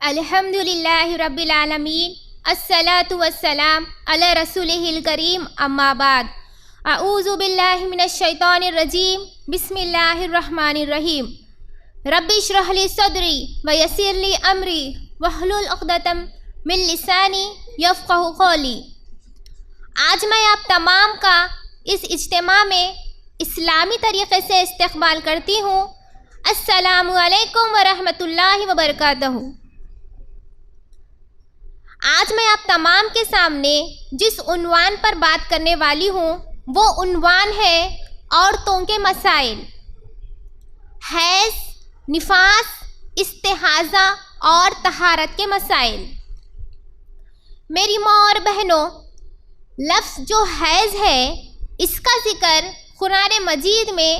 الحمدللہ رب العالمین، الصلاۃ والسلام علی رسولہ الکریم، اما بعد، اعوذ باللہ من الشیطان الرجیم، بسم اللہ الرحمن الرحیم۔ رب اشرح لی صدری ویسر لی امری واحلل عقدۃ من لسانی یفقہوا قولی۔ آج میں آپ تمام کا اس اجتماع میں اسلامی طریقے سے استقبال کرتی ہوں۔ السلام علیکم ورحمۃ اللہ وبرکاتہ۔ آج میں آپ تمام کے سامنے جس عنوان پر بات کرنے والی ہوں وہ عنوان ہے عورتوں کے مسائل، حیض، نفاس، استحاضہ اور طہارت کے مسائل۔ میری ماں اور بہنوں، لفظ جو حیض ہے اس کا ذکر قرآن مجید میں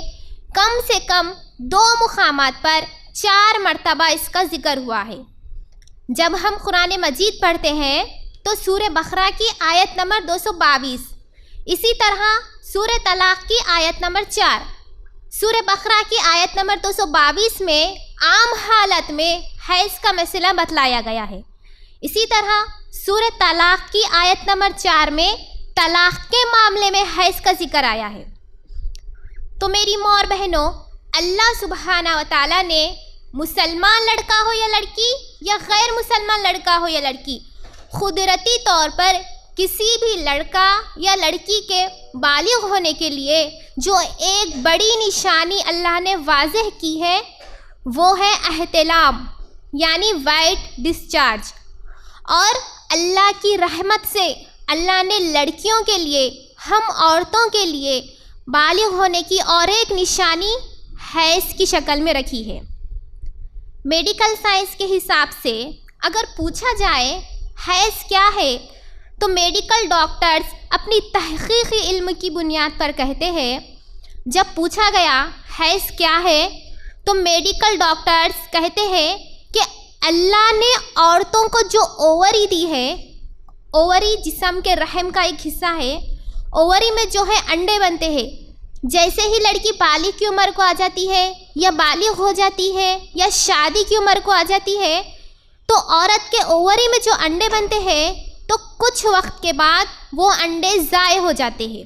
کم سے کم 2 مقامات پر 4 مرتبہ اس کا ذکر ہوا ہے۔ جب ہم قرآن مجید پڑھتے ہیں تو سورہ بقرہ کی آیت نمبر 222، اسی طرح سورہ طلاق کی آیت نمبر 4، سورہ بقرہ کی آیت نمبر 222 میں عام حالت میں حیض کا مسئلہ بتلایا گیا ہے۔ اسی طرح سورہ طلاق کی آیت نمبر 4 میں طلاق کے معاملے میں حیض کا ذکر آیا ہے۔ تو میری ماں اور بہنوں، اللہ سبحانہ و تعالیٰ نے مسلمان لڑکا ہو یا لڑکی یا غیر مسلمان لڑکا ہو یا لڑکی، قدرتی طور پر کسی بھی لڑکا یا لڑکی کے بالغ ہونے کے لیے جو ایک بڑی نشانی اللہ نے واضح کی ہے وہ ہے احتلام، یعنی وائٹ ڈسچارج۔ اور اللہ کی رحمت سے اللہ نے لڑکیوں کے لیے، ہم عورتوں کے لیے بالغ ہونے کی اور ایک نشانی حیض کی شکل میں رکھی ہے۔ میڈیکل سائنس کے حساب سے اگر پوچھا جائے حیض کیا ہے تو میڈیکل ڈاکٹرز اپنی تحقیقی علم کی بنیاد پر کہتے ہیں، جب پوچھا گیا حیض کیا ہے تو میڈیکل ڈاکٹرز کہتے ہیں کہ اللہ نے عورتوں کو جو اووری دی ہے، اووری جسم کے رحم کا ایک حصہ ہے، اووری میں جو ہے انڈے بنتے ہیں۔ جیسے ہی لڑکی بالغ کی عمر کو آ جاتی ہے یا بالغ ہو جاتی ہے یا شادی کی عمر کو آ جاتی ہے تو عورت کے اووری میں جو انڈے بنتے ہیں تو کچھ وقت کے بعد وہ انڈے ضائع ہو جاتے ہیں،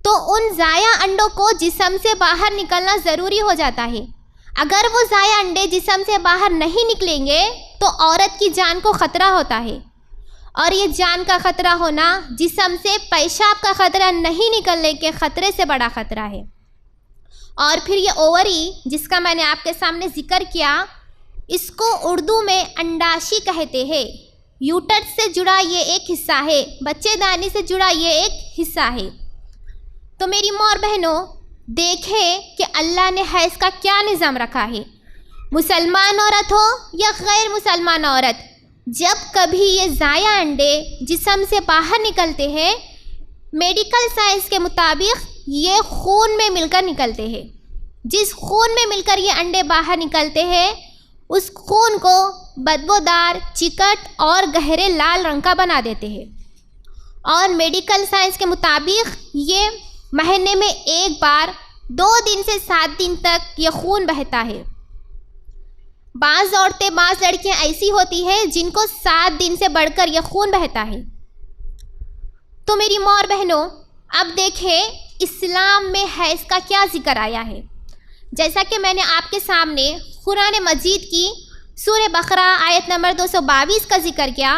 تو ان ضائع انڈوں کو جسم سے باہر نکلنا ضروری ہو جاتا ہے۔ اگر وہ ضائع انڈے جسم سے باہر نہیں نکلیں گے تو عورت کی جان کو خطرہ ہوتا ہے، اور یہ جان کا خطرہ ہونا جسم سے پیشاب کا خطرہ نہیں نکلنے کے خطرے سے بڑا خطرہ ہے۔ اور پھر یہ اووری جس کا میں نے آپ کے سامنے ذکر کیا، اس کو اردو میں انڈاشی کہتے ہیں۔ یوٹرس سے جڑا یہ ایک حصہ ہے، بچے دانی سے جڑا یہ ایک حصہ ہے۔ تو میری ماں اور بہنوں، دیکھیں کہ اللہ نے حیض کا کیا نظام رکھا ہے۔ مسلمان عورت ہو یا غیر مسلمان عورت، جب کبھی یہ ضائع انڈے جسم سے باہر نکلتے ہیں، میڈیکل سائنس کے مطابق یہ خون میں مل کر نکلتے ہیں۔ جس خون میں مل کر یہ انڈے باہر نکلتے ہیں اس خون کو بدبودار، چکٹ اور گہرے لال رنگ کا بنا دیتے ہیں، اور میڈیکل سائنس کے مطابق یہ مہینے میں ایک بار 2 دن سے 7 دن تک یہ خون بہتا ہے۔ بعض عورتیں، بعض لڑکیاں ایسی ہوتی ہیں جن کو 7 دن سے بڑھ کر یہ خون بہتا ہے۔ تو میری ماں اور بہنوں، اب دیکھیں اسلام میں حیض کا کیا ذکر آیا ہے۔ جیسا کہ میں نے آپ کے سامنے قرآن مجید کی سورہ بقرہ آیت نمبر 222 کا ذکر کیا،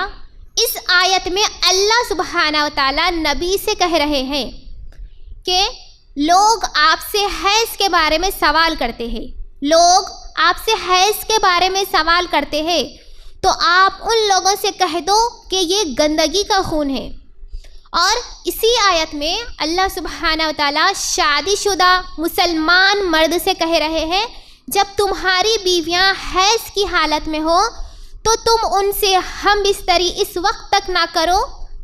اس آیت میں اللہ سبحانہ و تعالیٰ نبی سے کہہ رہے ہیں کہ لوگ آپ سے حیض کے بارے میں سوال کرتے ہیں، لوگ آپ سے حیض کے بارے میں سوال کرتے ہیں تو آپ ان لوگوں سے کہہ دو کہ یہ گندگی کا خون ہے۔ اور اسی آیت میں اللہ سبحانہ و تعالیٰ شادی شدہ مسلمان مرد سے کہہ رہے ہیں، جب تمہاری بیویاں حیض کی حالت میں ہو تو تم ان سے ہم بستری اس وقت تک نہ کرو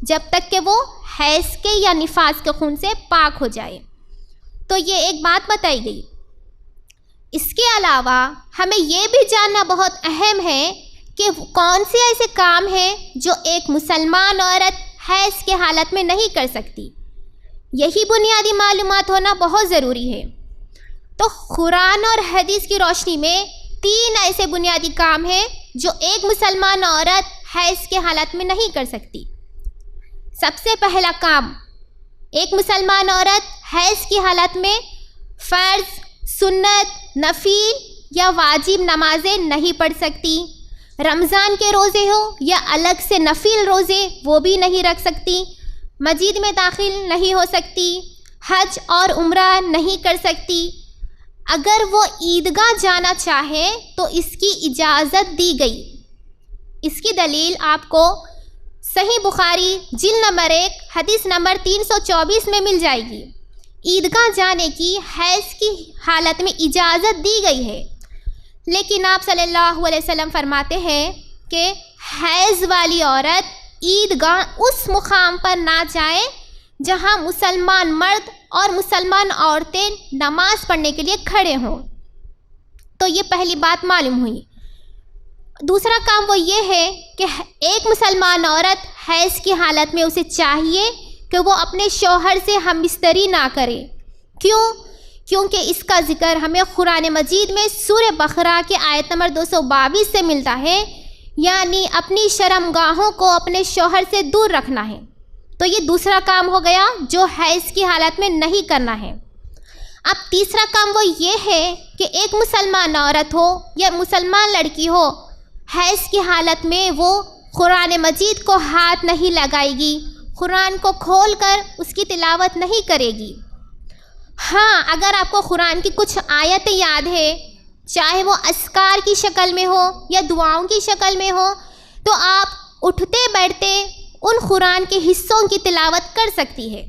جب تک کہ وہ حیض کے یا نفاس کے خون سے پاک ہو جائے۔ تو یہ ایک بات بتائی گئی۔ اس کے علاوہ ہمیں یہ بھی جاننا بہت اہم ہے کہ کون سے ایسے کام ہیں جو ایک مسلمان عورت حیض کے حالت میں نہیں کر سکتی۔ یہی بنیادی معلومات ہونا بہت ضروری ہے۔ تو قرآن اور حدیث کی روشنی میں 3 ایسے بنیادی کام ہیں جو ایک مسلمان عورت حیض کے حالت میں نہیں کر سکتی۔ سب سے پہلا کام، ایک مسلمان عورت حیض کی حالت میں فرض، سنت، نفل یا واجب نمازیں نہیں پڑھ سکتی۔ رمضان کے روزے ہو یا الگ سے نفل روزے وہ بھی نہیں رکھ سکتی، مسجد میں داخل نہیں ہو سکتی، حج اور عمرہ نہیں کر سکتی۔ اگر وہ عیدگاہ جانا چاہے تو اس کی اجازت دی گئی۔ اس کی دلیل آپ کو صحیح بخاری جلد نمبر 1 حدیث نمبر 324 میں مل جائے گی۔ عیدگاہ جانے کی حیض کی حالت میں اجازت دی گئی ہے، لیکن آپ صلی اللہ علیہ وسلم فرماتے ہیں کہ حیض والی عورت عیدگاہ اس مقام پر نہ جائے جہاں مسلمان مرد اور مسلمان عورتیں نماز پڑھنے کے لیے کھڑے ہوں۔ تو یہ پہلی بات معلوم ہوئی۔ دوسرا کام وہ یہ ہے کہ ایک مسلمان عورت حیض کی حالت میں اسے چاہیے کہ وہ اپنے شوہر سے ہم بستری نہ کرے۔ کیونکہ اس کا ذکر ہمیں قرآن مجید میں سورہ بقرہ کے آیت نمبر 222 سے ملتا ہے، یعنی اپنی شرمگاہوں کو اپنے شوہر سے دور رکھنا ہے۔ تو یہ دوسرا کام ہو گیا جو حیض کی حالت میں نہیں کرنا ہے۔ اب تیسرا کام وہ یہ ہے کہ ایک مسلمان عورت ہو یا مسلمان لڑکی ہو، حیض کی حالت میں وہ قرآن مجید کو ہاتھ نہیں لگائے گی، قرآن کو کھول کر اس کی تلاوت نہیں کرے گی۔ ہاں، اگر آپ کو قرآن کی کچھ آیتیں یاد ہے، چاہے وہ اذکار کی شکل میں ہو یا دعاؤں کی شکل میں ہو، تو آپ اٹھتے بیٹھتے ان قرآن کے حصوں کی تلاوت کر سکتی ہے۔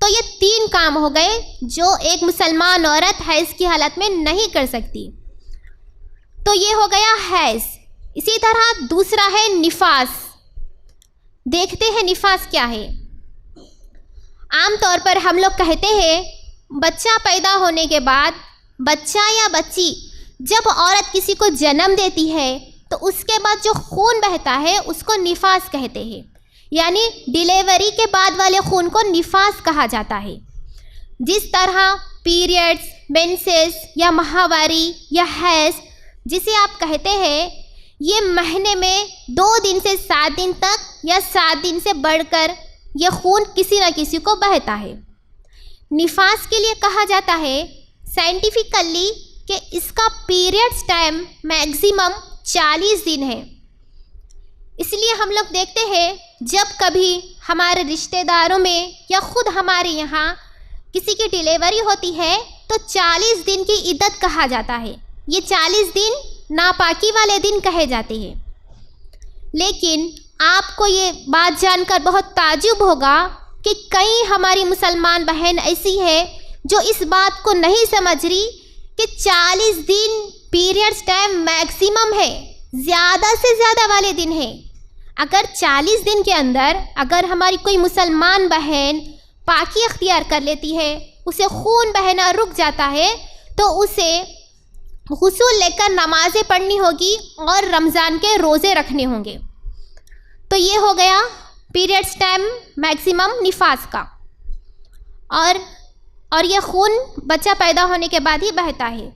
تو یہ 3 کام ہو گئے جو ایک مسلمان عورت حیض کی حالت میں نہیں کر سکتی۔ تو یہ ہو گیا حیض۔ اسی طرح دوسرا ہے نفاس۔ دیکھتے ہیں نفاس کیا ہے۔ عام طور پر ہم لوگ کہتے ہیں بچہ پیدا ہونے کے بعد بچہ یا بچی جب عورت کسی کو جنم دیتی ہے تو اس کے بعد جو خون بہتا ہے اس کو نفاس کہتے ہیں، یعنی ڈیلیوری کے بعد والے خون کو نفاس کہا جاتا ہے۔ جس طرح پیریڈز، مینسز یا ماہواری یا حیض جسے آپ کہتے ہیں، یہ مہینے میں 2 دن سے 7 دن تک یا 7 دن سے بڑھ کر یہ خون کسی نہ کسی کو بہتا ہے۔ نفاس کے لیے کہا جاتا ہے سائنٹیفکلی کہ اس کا پیریڈز ٹائم میکسیمم 40 دن ہے۔ اس لیے ہم لوگ دیکھتے ہیں جب کبھی ہمارے رشتہ داروں میں یا خود ہمارے یہاں کسی کی ڈیلیوری ہوتی ہے تو 40 دن کی عدت کہا جاتا ہے۔ یہ 40 دن ناپاکی والے دن کہے جاتے ہیں۔ لیکن آپ کو یہ بات جان کر بہت تعجب ہوگا کہ کئی ہماری مسلمان بہن ایسی ہے جو اس بات کو نہیں سمجھ رہی کہ 40 دن پیریڈز ٹائم میکسیمم ہے، زیادہ سے زیادہ والے دن ہے۔ اگر 40 دن کے اندر اگر ہماری کوئی مسلمان بہن پاکی اختیار کر لیتی ہے، اسے خون بہنا رک جاتا ہے، تو اسے غسل لے کر نمازیں پڑھنی ہوگی اور رمضان کے روزے رکھنے ہوں گے۔ تو یہ ہو گیا پیریڈز ٹائم میکسیمم نفاس کا، اور یہ خون بچہ پیدا ہونے کے بعد ہی بہتا ہے۔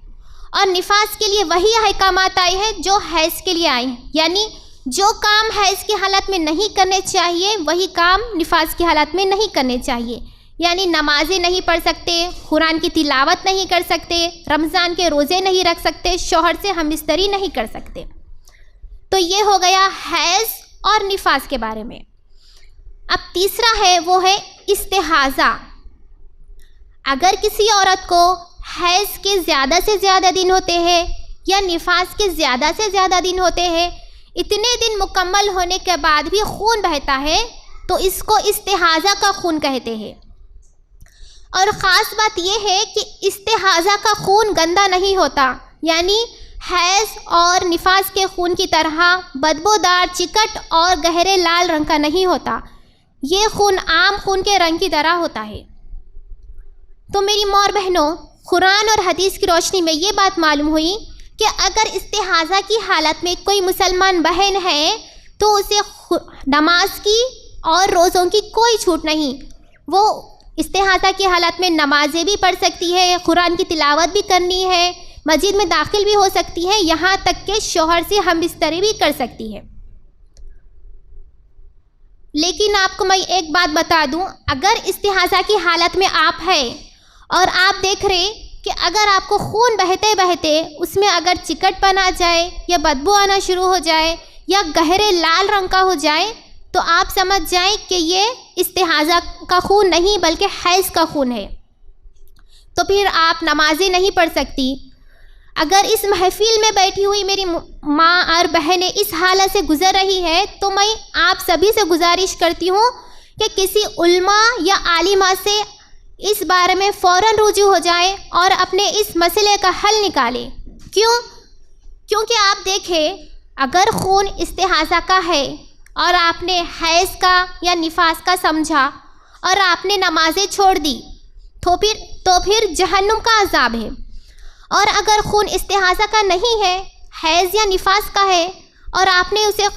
اور نفاس کے لیے وہی احکامات آئے ہیں جو حیض کے لیے آئے ہیں، یعنی جو کام حیض کی حالت میں نہیں کرنے چاہیے وہی کام نفاس کی حالت میں نہیں کرنے چاہیے، یعنی نمازیں نہیں پڑھ سکتے، قرآن کی تلاوت نہیں کر سکتے، رمضان کے روزے نہیں رکھ سکتے، شوہر سے ہم بستری نہیں کر سکتے۔ تو یہ ہو گیا حیض اور نفاس کے بارے میں۔ اب تیسرا ہے وہ ہے استحاضہ۔ اگر کسی عورت کو حیض کے زیادہ سے زیادہ دن ہوتے ہیں یا نفاس کے زیادہ سے زیادہ دن ہوتے ہیں، اتنے دن مکمل ہونے کے بعد بھی خون بہتا ہے تو اس کو استحاضہ کا خون کہتے ہیں۔ اور خاص بات یہ ہے کہ استحاضہ کا خون گندا نہیں ہوتا، یعنی حیض اور نفاس کے خون کی طرح بدبودار، چکٹ اور گہرے لال رنگ کا نہیں ہوتا۔ یہ خون عام خون کے رنگ کی طرح ہوتا ہے۔ تو میری ماں اور بہنوں، قرآن اور حدیث کی روشنی میں یہ بات معلوم ہوئی کہ اگر استحاضہ کی حالت میں کوئی مسلمان بہن ہے تو اسے نماز کی اور روزوں کی کوئی چھوٹ نہیں۔ وہ استحاضہ کی حالت میں نمازیں بھی پڑھ سکتی ہے، قرآن کی تلاوت بھی کرنی ہے، مسجد میں داخل بھی ہو سکتی ہے، یہاں تک کہ شوہر سے ہم بستری بھی کر سکتی ہے۔ لیکن آپ کو میں ایک بات بتا دوں، اگر استحاضہ کی حالت میں آپ ہیں اور آپ دیکھ رہے کہ اگر آپ کو خون بہتے بہتے اس میں اگر چکٹ پن آ جائے یا بدبو آنا شروع ہو جائے یا گہرے لال رنگ کا ہو جائے، تو آپ سمجھ جائیں کہ یہ استحاضہ کا خون نہیں بلکہ حیض کا خون ہے، تو پھر آپ نمازیں نہیں پڑھ سکتی۔ اگر اس محفل میں بیٹھی ہوئی میری ماں اور بہنیں اس حالت سے گزر رہی ہے تو میں آپ سبھی سے گزارش کرتی ہوں کہ کسی علماء یا عالمہ سے اس بارے میں فوراً رجوع ہو جائے اور اپنے اس مسئلے کا حل نکالیں۔ کیونکہ آپ دیکھیں، اگر خون استحاضہ کا ہے اور آپ نے حیض کا یا نفاس کا سمجھا اور آپ نے نمازیں چھوڑ دی تو پھر جہنم کا عذاب ہے، اور اگر خون استحاضہ کا نہیں ہے، حیض یا نفاس کا ہے، اور آپ نے اسے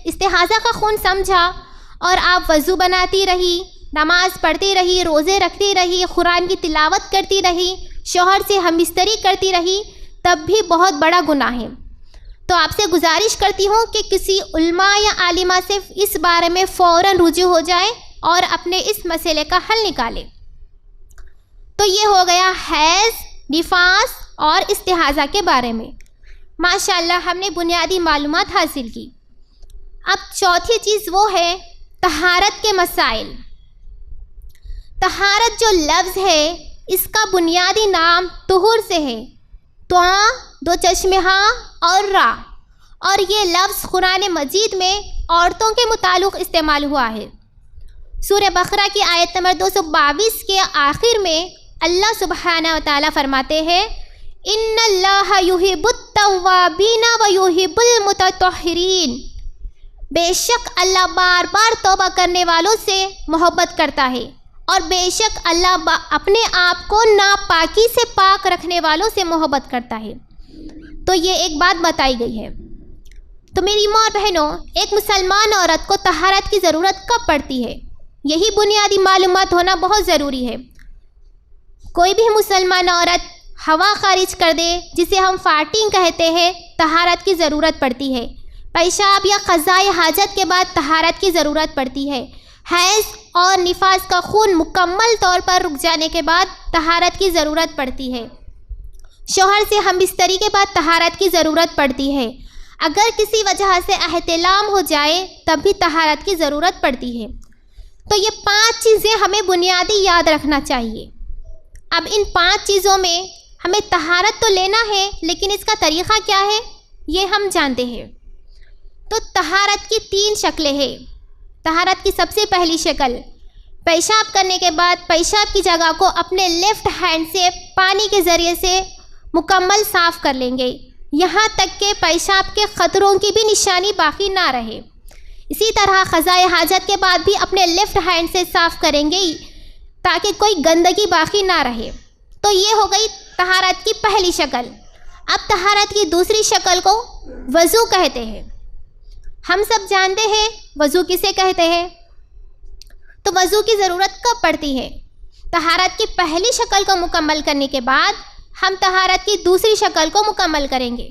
استحاضہ کا خون سمجھا اور آپ وضو بناتی رہی، نماز پڑھتی رہی، روزے رکھتی رہی، قرآن کی تلاوت کرتی رہی، شوہر سے ہم بستری کرتی رہی، تب بھی بہت بڑا گناہ ہے۔ تو آپ سے گزارش کرتی ہوں کہ کسی علماء یا عالمہ سے اس بارے میں فوراً رجوع ہو جائے اور اپنے اس مسئلے کا حل نکالے۔ تو یہ ہو گیا حیض، نفاس اور استحاضہ کے بارے میں۔ ماشاءاللہ ہم نے بنیادی معلومات حاصل کی۔ اب چوتھی چیز وہ ہے طہارت کے مسائل۔ طہارت جو لفظ ہے اس کا بنیادی نام طہور سے ہے، تواں، دو چشمہ اور را، اور یہ لفظ قرآن مجید میں عورتوں کے متعلق استعمال ہوا ہے۔ سورہ بقرہ کی آیت نمبر 222 کے آخر میں اللہ سبحانہ وتعالی فرماتے ہیں، ان اللہ یحب التوابین و یحب المتطہرین، بے شک اللہ بار بار توبہ کرنے والوں سے محبت کرتا ہے، اور بے شک اللہ اپنے آپ کو ناپاکی سے پاک رکھنے والوں سے محبت کرتا ہے۔ تو یہ ایک بات بتائی گئی ہے۔ تو میری ماں اور بہنوں، ایک مسلمان عورت کو طہارت کی ضرورت کب پڑتی ہے؟ یہی بنیادی معلومات ہونا بہت ضروری ہے۔ کوئی بھی مسلمان عورت ہوا خارج کر دے، جسے ہم فارٹنگ کہتے ہیں، طہارت کی ضرورت پڑتی ہے۔ پیشاب یا قضاء حاجت کے بعد طہارت کی ضرورت پڑتی ہے۔ حیض اور نفاس کا خون مکمل طور پر رک جانے کے بعد طہارت کی ضرورت پڑتی ہے۔ شوہر سے ہم بستری کے بعد طہارت کی ضرورت پڑتی ہے۔ اگر کسی وجہ سے احتلام ہو جائے تب بھی طہارت کی ضرورت پڑتی ہے۔ تو یہ 5 چیزیں ہمیں بنیادی یاد رکھنا چاہیے۔ اب ان 5 چیزوں میں ہمیں طہارت تو لینا ہے، لیکن اس کا طریقہ کیا ہے یہ ہم جانتے ہیں۔ تو طہارت کی 3 شکلیں ہیں۔ طہارت کی سب سے پہلی شکل، پیشاب کرنے کے بعد پیشاب کی جگہ کو اپنے لیفٹ ہینڈ سے پانی کے ذریعے سے مکمل صاف کر لیں گے، یہاں تک کہ پیشاب کے قطروں کی بھی نشانی باقی نہ رہے۔ اسی طرح قضاء حاجت کے بعد بھی اپنے لیفٹ ہینڈ سے صاف کریں گے تاکہ کوئی گندگی باقی نہ رہے۔ تو یہ ہو گئی طہارت کی پہلی شکل۔ اب طہارت کی دوسری شکل کو وضو کہتے ہیں۔ ہم سب جانتے ہیں وضو کسے کہتے ہیں۔ تو وضو کی ضرورت کب پڑتی ہے؟ طہارت کی پہلی شکل کو مکمل کرنے کے بعد ہم طہارت کی دوسری شکل کو مکمل کریں گے۔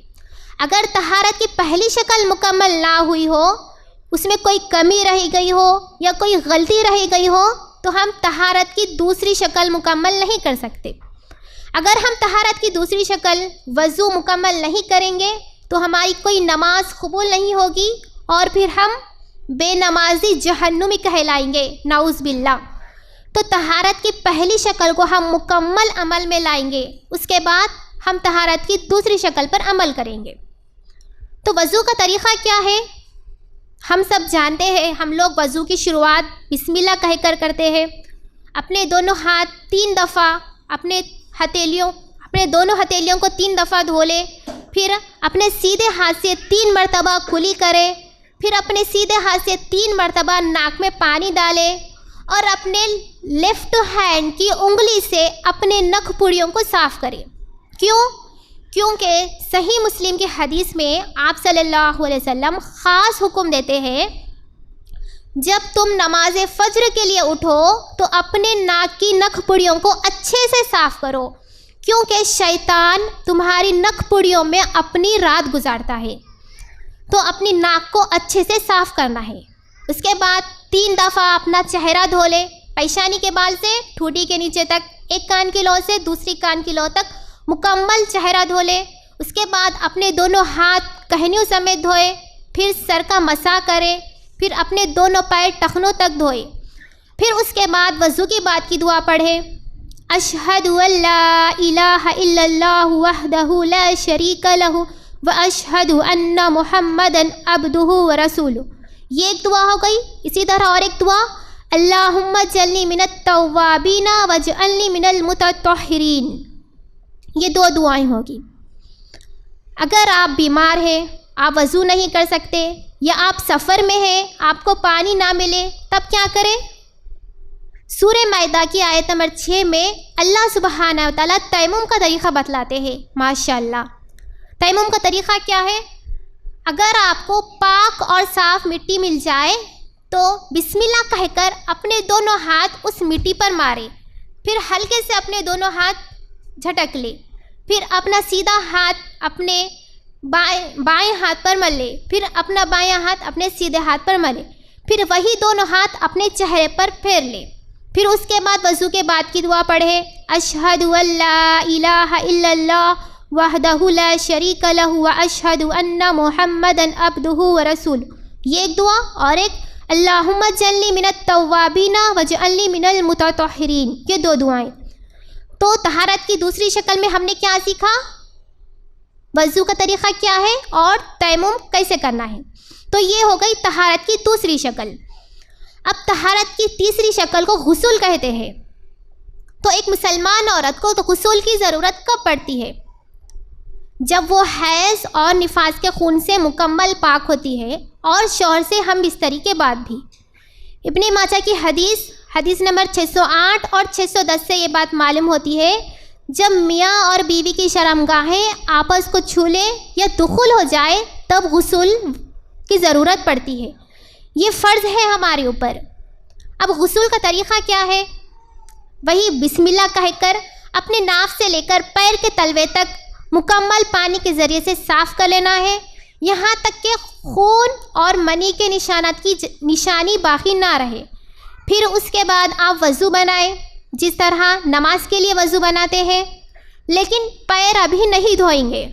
اگر طہارت کی پہلی شکل مکمل نہ ہوئی ہو، اس میں کوئی کمی رہ گئی ہو یا کوئی غلطی رہ گئی ہو، تو ہم طہارت کی دوسری شکل مکمل نہیں کر سکتے۔ اگر ہم طہارت کی دوسری شکل وضو مکمل نہیں کریں گے تو ہماری کوئی نماز قبول نہیں ہوگی، اور پھر ہم بے نمازی جہنمی کہلائیں گے، نعوذ باللہ۔ تو طہارت کی پہلی شکل کو ہم مکمل عمل میں لائیں گے، اس کے بعد ہم طہارت کی دوسری شکل پر عمل کریں گے۔ تو وضو کا طریقہ کیا ہے؟ ہم سب جانتے ہیں، ہم لوگ وضو کی شروعات بسم اللہ کہہ کر کرتے ہیں۔ اپنے دونوں ہاتھ 3 دفعہ اپنے دونوں ہتھیلیوں کو 3 دفعہ دھو لے، پھر اپنے سیدھے ہاتھ سے 3 مرتبہ کلی کرے، پھر اپنے سیدھے ہاتھ سے 3 مرتبہ ناک میں پانی ڈالے، اور اپنے لیفٹ ہینڈ کی انگلی سے اپنے نک پھڑیوں کو صاف کرے۔ کیونکہ صحیح مسلم کی حدیث میں آپ صلی اللہ علیہ وسلم خاص حکم دیتے ہیں، جب تم نماز فجر کے لیے اٹھو تو اپنے ناک کی نک پھڑیوں کو اچھے سے صاف کرو، کیونکہ شیطان تمہاری نک پڑیوں میں اپنی رات گزارتا ہے۔ تو اپنی ناک کو اچھے سے صاف کرنا ہے۔ اس کے بعد 3 دفعہ اپنا چہرہ دھو لے، پیشانی کے بال سے ٹھوٹی کے نیچے تک، ایک کان کی لو سے دوسری کان کی لو تک مکمل چہرہ دھو لے۔ اس کے بعد اپنے دونوں ہاتھ کہنیوں سمیت دھوئے، پھر سر کا مسح کرے، پھر اپنے دونوں پیر ٹخنوں تک دھوئے۔ پھر اس کے بعد وضو کی بعد کی دعا پڑھے، اشہد ان لا الہ الا اللہ وحدہ لا شریک لہ واشہد ان محمدا عبدہ ورسولہ۔ یہ ایک دعا ہو گئی۔ اسی طرح اور ایک دعا، اللہم اجعلنی من التوابین واجعلنی من المتطہرین۔ یہ 2 دعائیں ہوگی۔ اگر آپ بیمار ہیں، آپ وضو نہیں کر سکتے، یا آپ سفر میں ہیں، آپ کو پانی نہ ملے، تب کیا کریں؟ سورہ مائدہ کی آیت نمبر 6 میں اللہ سبحانہ و تعالیٰ تیمم کا طریقہ بتلاتے ہیں۔ ماشاءاللہ، تیمم کا طریقہ کیا ہے؟ اگر آپ کو پاک اور صاف مٹی مل جائے تو بسم اللہ کہہ کر اپنے دونوں ہاتھ اس مٹی پر مارے، پھر ہلکے سے اپنے دونوں ہاتھ جھٹک لے، پھر اپنا سیدھا ہاتھ اپنے بائیں ہاتھ پر مل لے، پھر اپنا بایاں ہاتھ اپنے سیدھے ہاتھ پر ملے، پھر وہی دونوں ہاتھ اپنے چہرے پر پھیر لے۔ پھر اس کے بعد وضو کے بعد کی دعا پڑھے، اشہد ان لا الہ الا اللہ وحدہ لا شریک لہ واشہد ان محمدا عبدہ ورسولہ۔ یہ ایک دعا، اور ایک اللہم اجعلنی من التوابین واجعلنی من المتطہرین۔ یہ 2 دعائیں۔ تو طہارت کی دوسری شکل میں ہم نے کیا سیکھا؟ وضو کا طریقہ کیا ہے اور تیمم کیسے کرنا ہے۔ تو یہ ہو گئی طہارت کی دوسری شکل۔ اب طہارت کی تیسری شکل کو غسل کہتے ہیں۔ تو ایک مسلمان عورت کو تو غسل کی ضرورت کب پڑتی ہے؟ جب وہ حیض اور نفاس کے خون سے مکمل پاک ہوتی ہے، اور شوہر سے ہم بستری کے بعد بھی۔ ابن ماجہ کی حدیث نمبر 608 اور 610 سے یہ بات معلوم ہوتی ہے، جب میاں اور بیوی کی شرمگاہیں آپس کو چھو لیں یا دخول ہو جائے تب غسل کی ضرورت پڑتی ہے۔ یہ فرض ہے ہمارے اوپر۔ اب غسل کا طریقہ کیا ہے؟ وہی بسم اللہ کہہ کر اپنے ناف سے لے کر پیر کے تلوے تک مکمل پانی کے ذریعے سے صاف کر لینا ہے، یہاں تک کہ خون اور منی کے نشانات کی نشانی باقی نہ رہے۔ پھر اس کے بعد آپ وضو بنائیں، جس طرح نماز کے لیے وضو بناتے ہیں، لیکن پیر ابھی نہیں دھوئیں گے۔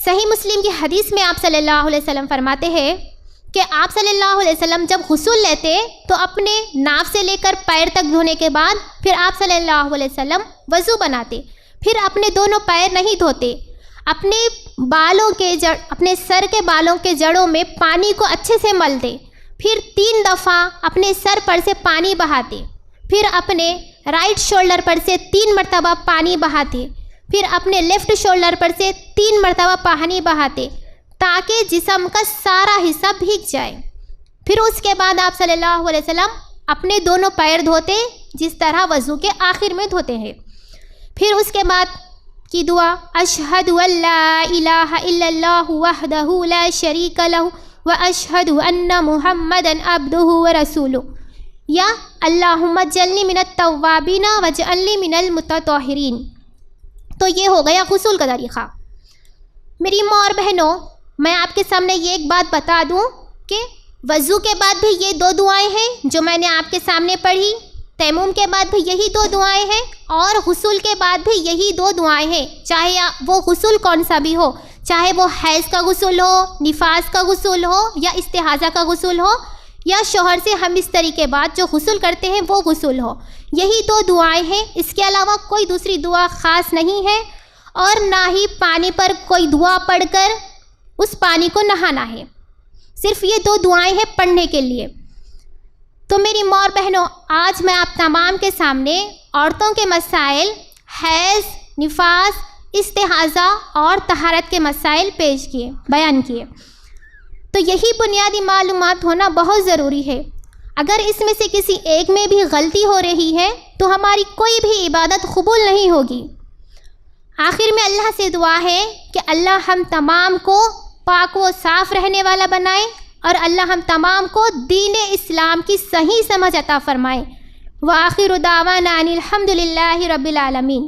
صحیح مسلم کی حدیث میں آپ صلی اللہ علیہ وسلم فرماتے ہیں کہ آپ صلی اللہ علیہ وسلم جب غسل لیتے تو اپنے ناف سے لے کر پیر تک دھونے کے بعد پھر آپ صلی اللہ علیہ وسلم وضو بناتے، پھر اپنے دونوں پیر نہیں دھوتے، اپنے سر کے بالوں کے جڑوں میں پانی کو اچھے سے ملتے، پھر 3 دفعہ اپنے سر پر سے پانی بہاتے، پھر اپنے رائٹ شولڈر پر سے 3 مرتبہ پانی بہاتے، پھر اپنے لیفٹ شولڈر پر سے 3 مرتبہ پانی بہاتے، تاکہ جسم کا سارا حصہ بھیگ جائے۔ پھر اس کے بعد آپ صلی اللہ علیہ وسلم اپنے دونوں پیر دھوتے، جس طرح وضو کے آخر میں دھوتے ہیں۔ پھر اس کے بعد کی دعا، اشہد ان لا الہ الا اللہ وحدہ لا شریک لہ واشہد ان محمدا عبدہ ورسولہ، یا اللہم اجعلنی من التوابین واجعلنی من المتطہرین۔ تو یہ ہو گیا غسل کا طریقہ۔ میری ماں اور بہنوں، میں آپ کے سامنے یہ ایک بات بتا دوں کہ وضو کے بعد بھی یہ 2 دعائیں ہیں جو میں نے آپ کے سامنے پڑھی، تیمم کے بعد بھی یہی 2 دعائیں ہیں، اور غسل کے بعد بھی یہی 2 دعائیں ہیں، چاہے وہ غسل کون سا بھی ہو، چاہے وہ حیض کا غسل ہو، نفاس کا غسل ہو، یا استحاضہ کا غسل ہو، یا شوہر سے ہم بستری کے بعد جو غسل کرتے ہیں وہ غسل ہو۔ یہی 2 دعائیں ہیں، اس کے علاوہ کوئی دوسری دعا خاص نہیں ہے، اور نہ ہی پانی پر کوئی دعا پڑھ کر اس پانی کو نہانا ہے۔ صرف یہ 2 دعائیں ہیں پڑھنے کے لیے۔ تو میری ماں اور بہنوں، آج میں آپ تمام کے سامنے عورتوں کے مسائل، حیض، نفاس، استحاضہ اور طہارت کے مسائل بیان کیے۔ تو یہی بنیادی معلومات ہونا بہت ضروری ہے۔ اگر اس میں سے کسی ایک میں بھی غلطی ہو رہی ہے تو ہماری کوئی بھی عبادت قبول نہیں ہوگی۔ آخر میں اللہ سے دعا ہے کہ اللہ ہم تمام کو پاک و صاف رہنے والا بنائے، اور اللہ ہم تمام کو دین اسلام کی صحیح سمجھ عطا فرمائے۔ وآخر دعوانا ان الحمد للہ رب العالمین۔